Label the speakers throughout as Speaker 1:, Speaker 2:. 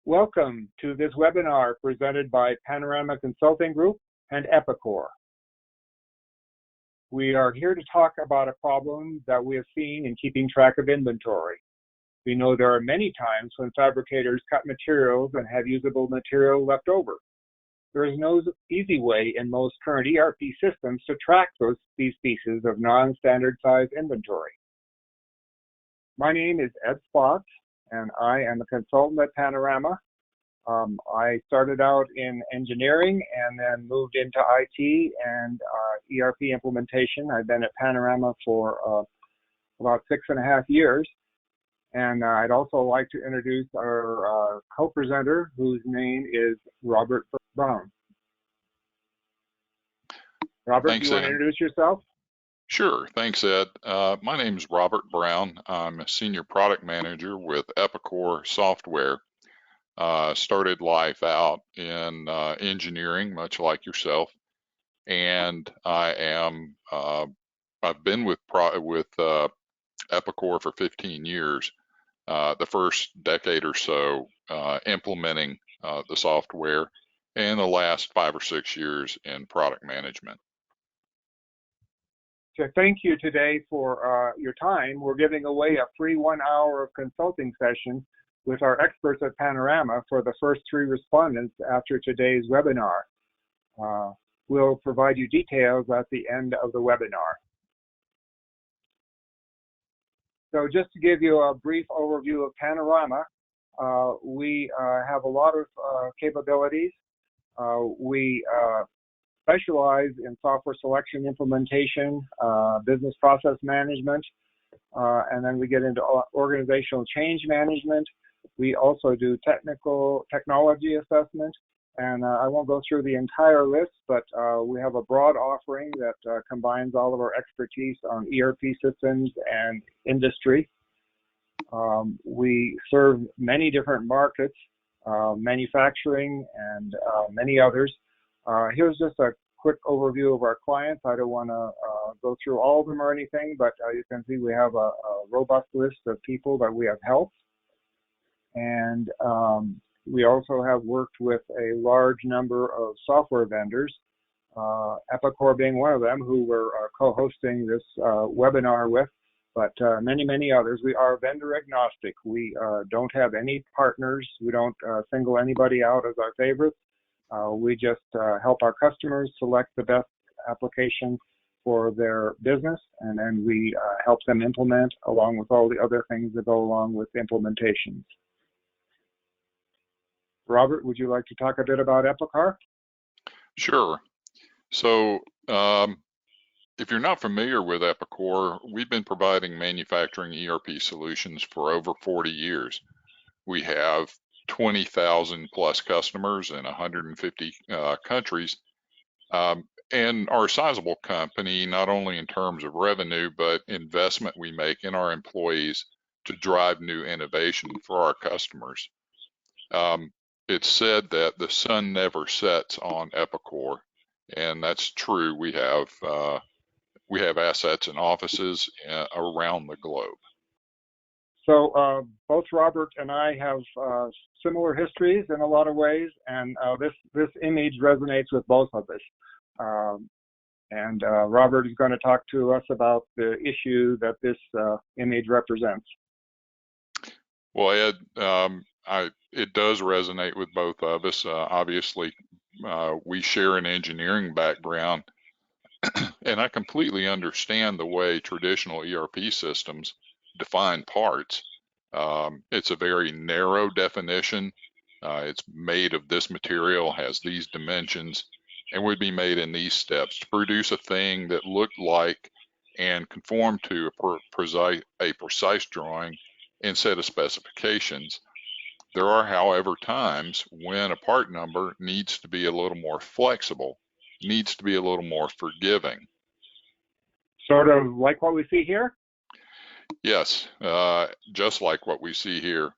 Speaker 1: Welcome to this webinar presented by Panorama Consulting Group and Epicor. We are here to talk about a problem that we have seen in keeping track of inventory. We know there are many times when fabricators cut materials and have usable material left over. There is no easy way in most current ERP systems to track these pieces of non-standard size inventory. My name is Ed Spotts, and I am a consultant at Panorama. I started out in engineering and then moved into IT and ERP implementation. I've been at Panorama for about 6.5 years. And I'd also like to introduce our co-presenter, whose name is Robert Brown. Robert,
Speaker 2: Thanks,
Speaker 1: do you want to
Speaker 2: Ed.
Speaker 1: introduce yourself?
Speaker 2: Sure, thanks, Ed. My name is Robert Brown. I'm a senior product manager with Epicor Software. Started life out in engineering, much like yourself, and I've been with Epicor for 15 years. The first decade or so implementing the software, and the last 5 or 6 years in product management.
Speaker 1: To thank you today for your time. We're giving away a free 1 hour of consulting session with our experts at Panorama for the first 3 respondents after today's webinar. We'll provide you details at the end of the webinar. So just to give you a brief overview of Panorama, we have a lot of capabilities. We specialize in software selection, implementation, business process management, and then we get into organizational change management. We also do technology assessment, and I won't go through the entire list, but we have a broad offering that combines all of our expertise on ERP systems and industry. We serve many different markets, manufacturing and many others. Here's just a quick overview of our clients. I don't want to go through all of them or anything, but you can see we have a robust list of people that we have helped. And we also have worked with a large number of software vendors, Epicor being one of them, who we're co-hosting this webinar with, but many, many others. We are vendor agnostic. We don't have any partners. We don't single anybody out as our favorites. We just help our customers select the best application for their business, and then we help them implement along with all the other things that go along with implementations. Robert, would you like to talk a bit about Epicor?
Speaker 2: Sure. So if you're not familiar with Epicor, we've been providing manufacturing ERP solutions for over 40 years. We have 20,000 plus customers in 150 countries, and are a sizable company, not only in terms of revenue, but investment we make in our employees to drive new innovation for our customers. It's said that the sun never sets on Epicor, and that's true. We have assets and offices around the globe.
Speaker 1: So both Robert and I have similar histories in a lot of ways, and this image resonates with both of us. And Robert is going to talk to us about the issue that this image represents.
Speaker 2: Well, Ed, it does resonate with both of us. Obviously, we share an engineering background, and I completely understand the way traditional ERP systems define parts. It's a very narrow definition. It's made of this material, has these dimensions, and would be made in these steps to produce a thing that looked like and conformed to a precise drawing and set of specifications. There are, however, times when a part number needs to be a little more flexible, needs to be a little more forgiving.
Speaker 1: Sort of like what we see here?
Speaker 2: Yes, just like what we see here.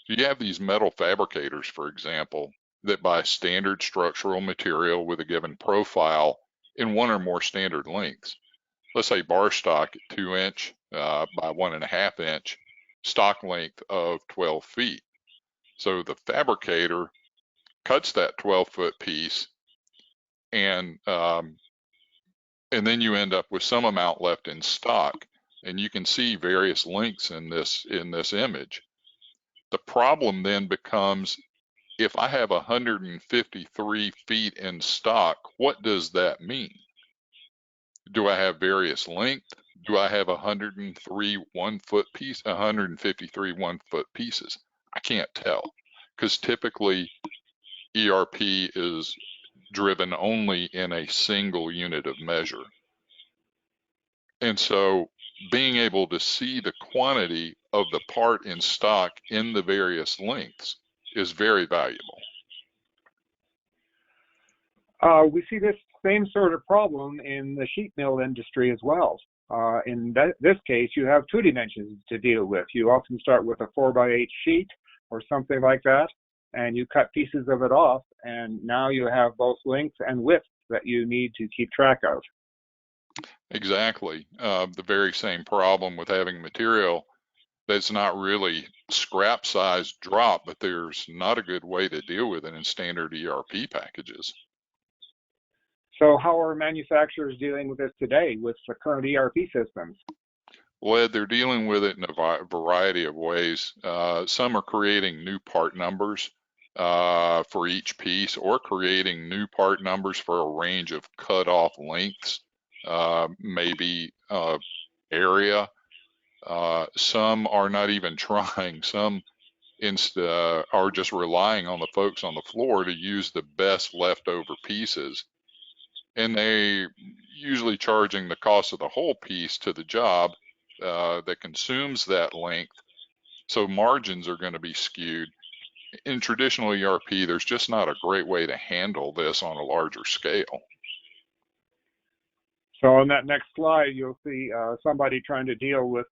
Speaker 2: You have these metal fabricators, for example, that buy standard structural material with a given profile in 1 or more standard lengths. Let's say bar stock at 2 inch by 1.5 inch, stock length of 12 feet. So the fabricator cuts that 12-foot piece, and then you end up with some amount left in stock, and you can see various lengths in this image. The problem then becomes, if I have 153 feet in stock, what does that mean? Do I have various length? Do I have 103 1-foot piece, 153 1-foot pieces? I can't tell, because typically ERP is driven only in a single unit of measure. And so being able to see the quantity of the part in stock in the various lengths is very valuable.
Speaker 1: We see this same sort of problem in the sheet mill industry as well. In this case, you have two dimensions to deal with. You often start with a 4x8 sheet or something like that, and you cut pieces of it off, and now you have both length and width that you need to keep track of.
Speaker 2: Exactly. The very same problem with having material that's not really scrap size drop, but there's not a good way to deal with it in standard ERP packages.
Speaker 1: So how are manufacturers dealing with this today with the current ERP systems?
Speaker 2: Well, Ed, they're dealing with it in a variety of ways. Some are creating new part numbers for each piece, or creating new part numbers for a range of cutoff lengths, maybe area. Some are not even trying. Some are just relying on the folks on the floor to use the best leftover pieces. And they usually charging the cost of the whole piece to the job that consumes that length. So margins are going to be skewed. In traditional ERP, there's just not a great way to handle this on a larger scale.
Speaker 1: So on that next slide, you'll see somebody trying to deal with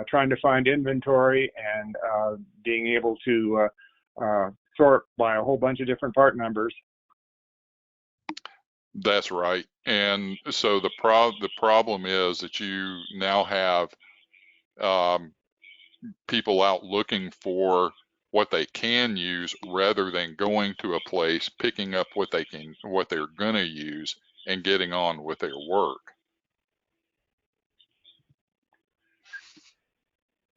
Speaker 1: trying to find inventory and being able to sort by a whole bunch of different part numbers.
Speaker 2: That's right. And so the problem is that you now have people out looking for what they can use, rather than going to a place, picking up what they're going to use, and getting on with their work.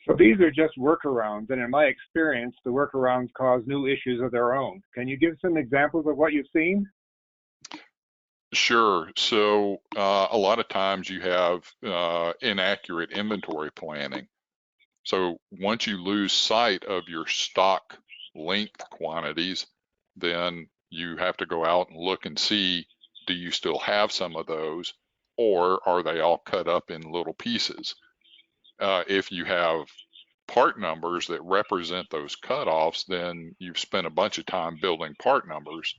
Speaker 1: So these are just workarounds, and in my experience, the workarounds cause new issues of their own. Can you give some examples of what you've seen?
Speaker 2: Sure. So a lot of times you have inaccurate inventory planning. So once you lose sight of your stock length quantities, then you have to go out and look and see, do you still have some of those, or are they all cut up in little pieces? If you have part numbers that represent those cutoffs, then you've spent a bunch of time building part numbers,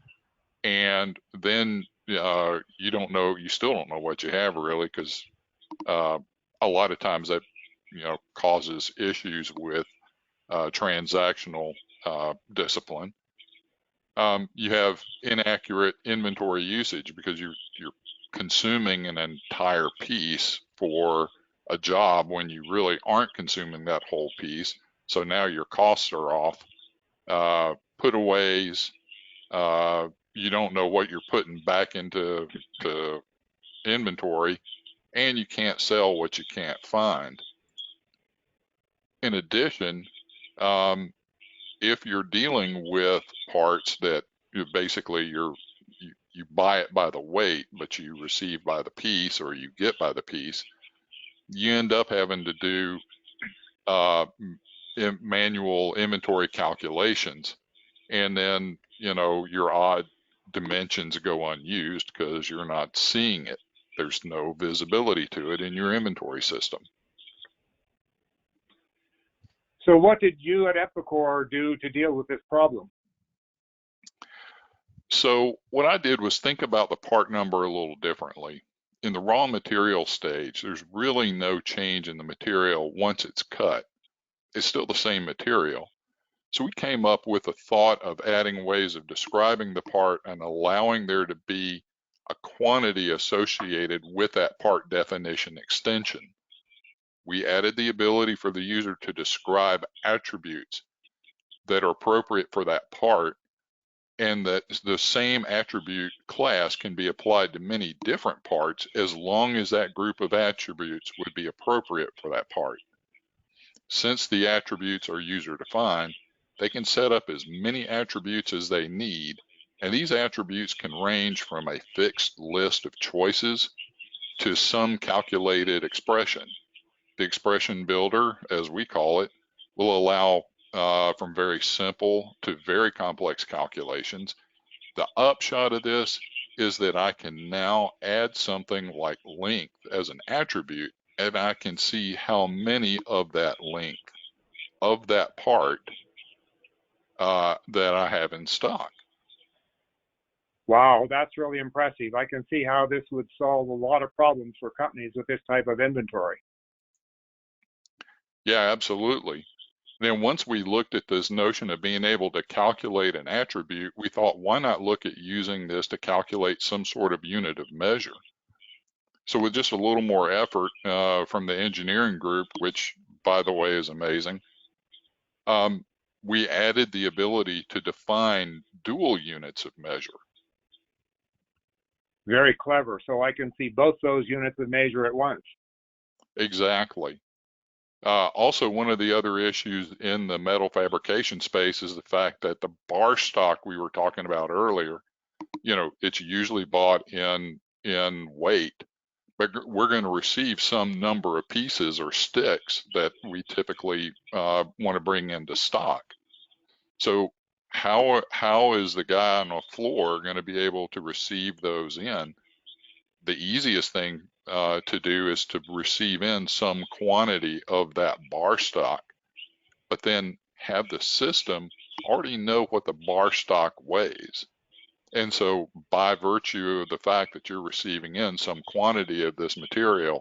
Speaker 2: and then you still don't know what you have really, because a lot of times that causes issues with transactional discipline. You have inaccurate inventory usage, because you're consuming an entire piece for a job when you really aren't consuming that whole piece. So now your costs are off. Putaways, you don't know what you're putting back into inventory, and you can't sell what you can't find. In addition, if you're dealing with parts that you buy it by the weight, but you receive by the piece, or you get by the piece, you end up having to do manual inventory calculations, and then your odd dimensions go unused because you're not seeing it. There's no visibility to it in your inventory system.
Speaker 1: So what did you at Epicor do to deal with this problem?
Speaker 2: So what I did was think about the part number a little differently. In the raw material stage, there's really no change in the material once it's cut. It's still the same material. So we came up with a thought of adding ways of describing the part and allowing there to be a quantity associated with that part definition extension. We added the ability for the user to describe attributes. that are appropriate for that part, and that the same attribute class can be applied to many different parts as long as that group of attributes would be appropriate for that part. Since the attributes are user defined, they can set up as many attributes as they need, and these attributes can range from a fixed list of choices to some calculated expression. The expression builder, as we call it, will allow from very simple to very complex calculations. The upshot of this is that I can now add something like length as an attribute, and I can see how many of that length of that part that I have in stock.
Speaker 1: Wow, that's really impressive. I can see how this would solve a lot of problems for companies with this type of inventory.
Speaker 2: Yeah, absolutely. Then once we looked at this notion of being able to calculate an attribute, we thought, why not look at using this to calculate some sort of unit of measure? So with just a little more effort from the engineering group, which by the way is amazing, we added the ability to define dual units of measure.
Speaker 1: Very clever. So I can see both those units of measure at once.
Speaker 2: Exactly. Also, one of the other issues in the metal fabrication space is the fact that the bar stock we were talking about earlier, it's usually bought in weight, but we're going to receive some number of pieces or sticks that we typically want to bring into stock. So how is the guy on the floor going to be able to receive those in? The easiest thing to do is to receive in some quantity of that bar stock, but then have the system already know what the bar stock weighs. And so by virtue of the fact that you're receiving in some quantity of this material,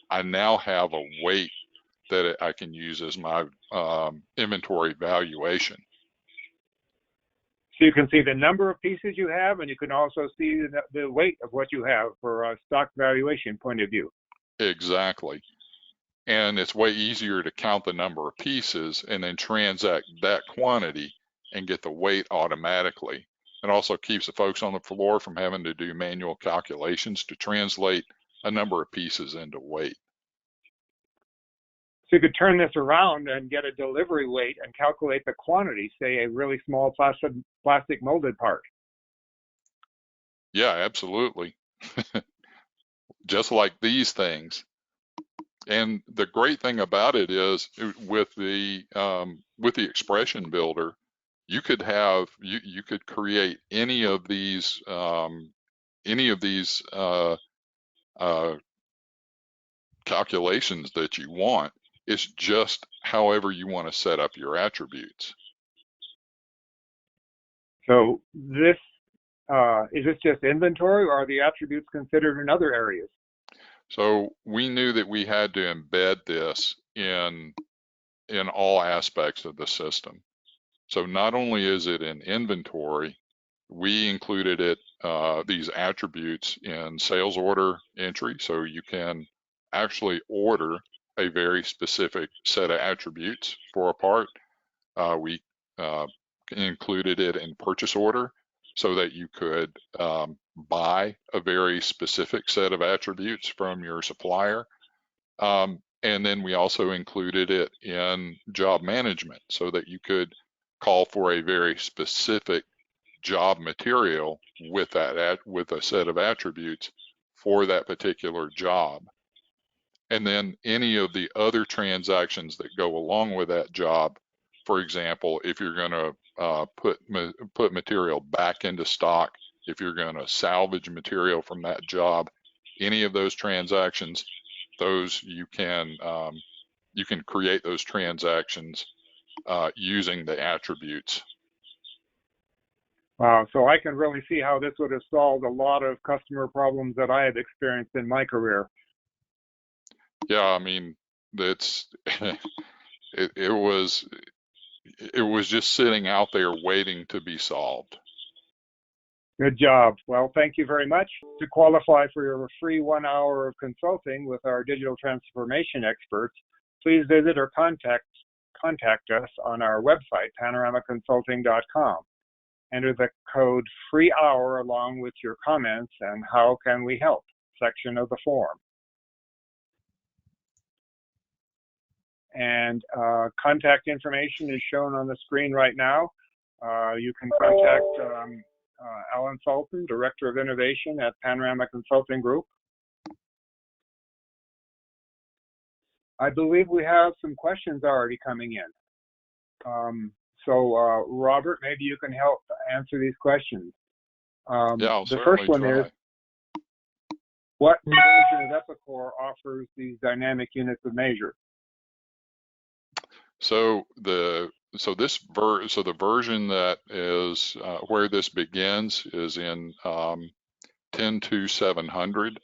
Speaker 2: I now have a weight that I can use as my inventory valuation.
Speaker 1: So you can see the number of pieces you have, and you can also see the weight of what you have for a stock valuation point of view.
Speaker 2: Exactly. And it's way easier to count the number of pieces and then transact that quantity and get the weight automatically. It also keeps the folks on the floor from having to do manual calculations to translate a number of pieces into weight.
Speaker 1: So you could turn this around and get a delivery weight and calculate the quantity, say a really small plastic molded part.
Speaker 2: Yeah, absolutely. Just like these things. And the great thing about it is with the expression builder, you could have you could create any of these calculations that you want. It's just however you want to set up your attributes.
Speaker 1: So this is this just inventory, or are the attributes considered in other areas?
Speaker 2: So we knew that we had to embed this in all aspects of the system. So not only is it in inventory, we included it these attributes in sales order entry, so you can actually order a very specific set of attributes for a part. We included it in purchase order so that you could buy a very specific set of attributes from your supplier. And then we also included it in job management so that you could call for a very specific job material with with a set of attributes for that particular job. And then any of the other transactions that go along with that job, for example, if you're going to put material back into stock, if you're going to salvage material from that job, any of those transactions, those you can create those transactions using the attributes.
Speaker 1: Wow, so I can really see how this would have solved a lot of customer problems that I have experienced in my career.
Speaker 2: Yeah, I mean, it's it was just sitting out there waiting to be solved.
Speaker 1: Good job. Well, thank you very much. To qualify for your free 1 hour of consulting with our digital transformation experts, please visit or contact contact us on our website, panoramaconsulting.com. Enter the code FREEHOUR along with your comments and how can we help section of the form. And contact information is shown on the screen right now. You can contact Alan Sultan, Director of Innovation at Panorama Consulting Group. I believe we have some questions already coming in. So Robert, maybe you can help answer these questions.
Speaker 2: Yeah, I'll
Speaker 1: the first one
Speaker 2: try.
Speaker 1: is, what version of Epicor offers these dynamic units of measure?
Speaker 2: So the version that is where this begins is in 10.2.700,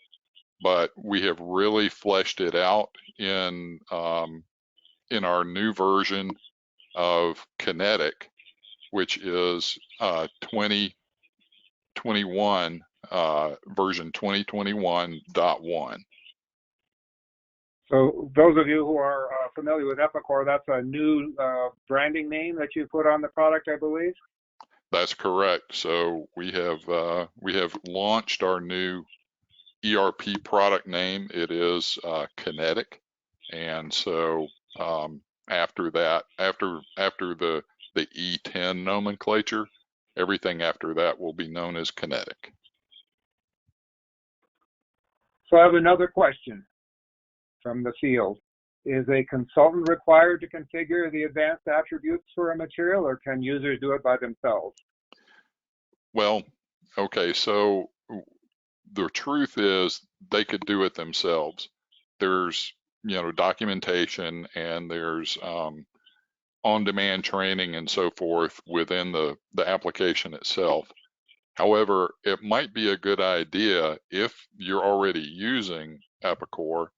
Speaker 2: but we have really fleshed it out in our new version of Kinetic, which is 2021 version 2021.1.
Speaker 1: So those of you who are familiar with Epicor, that's a new branding name that you put on the product, I believe?
Speaker 2: That's correct. So we have launched our new ERP product name. It is Kinetic, and so after that, after the E10 nomenclature, everything after that will be known as Kinetic.
Speaker 1: So I have another question from the field. Is a consultant required to configure the advanced attributes for a material, or can users do it by themselves?
Speaker 2: Well, okay, so the truth is they could do it themselves. There's, documentation, and there's on-demand training and so forth within the application itself. However, it might be a good idea, if you're already using Epicor,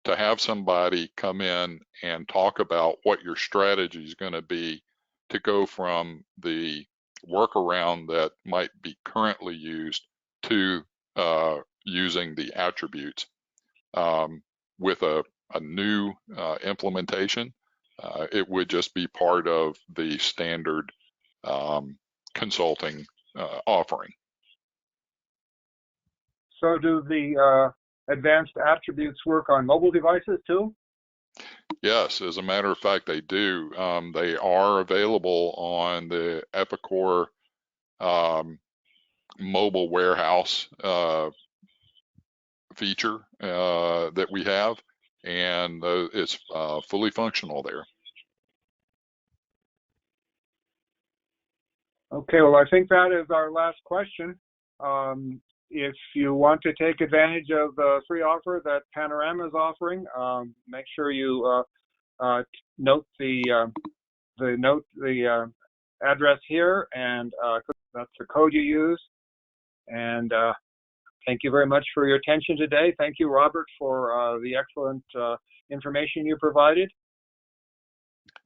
Speaker 2: to have somebody come in and talk about what your strategy is going to be to go from the workaround that might be currently used to using the attributes. With a new implementation, it would just be part of the standard consulting offering.
Speaker 1: So do the advanced attributes work on mobile devices too?
Speaker 2: Yes, as a matter of fact, they do. They are available on the Epicor mobile warehouse feature that we have, and it's fully functional there.
Speaker 1: Okay, well, I think that is our last question. If you want to take advantage of the free offer that Panorama is offering, make sure you note the address here, and that's the code you use. And thank you very much for your attention today. Thank you, Robert, for the excellent information you provided.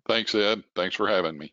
Speaker 2: Thanks, Ed. Thanks for having me.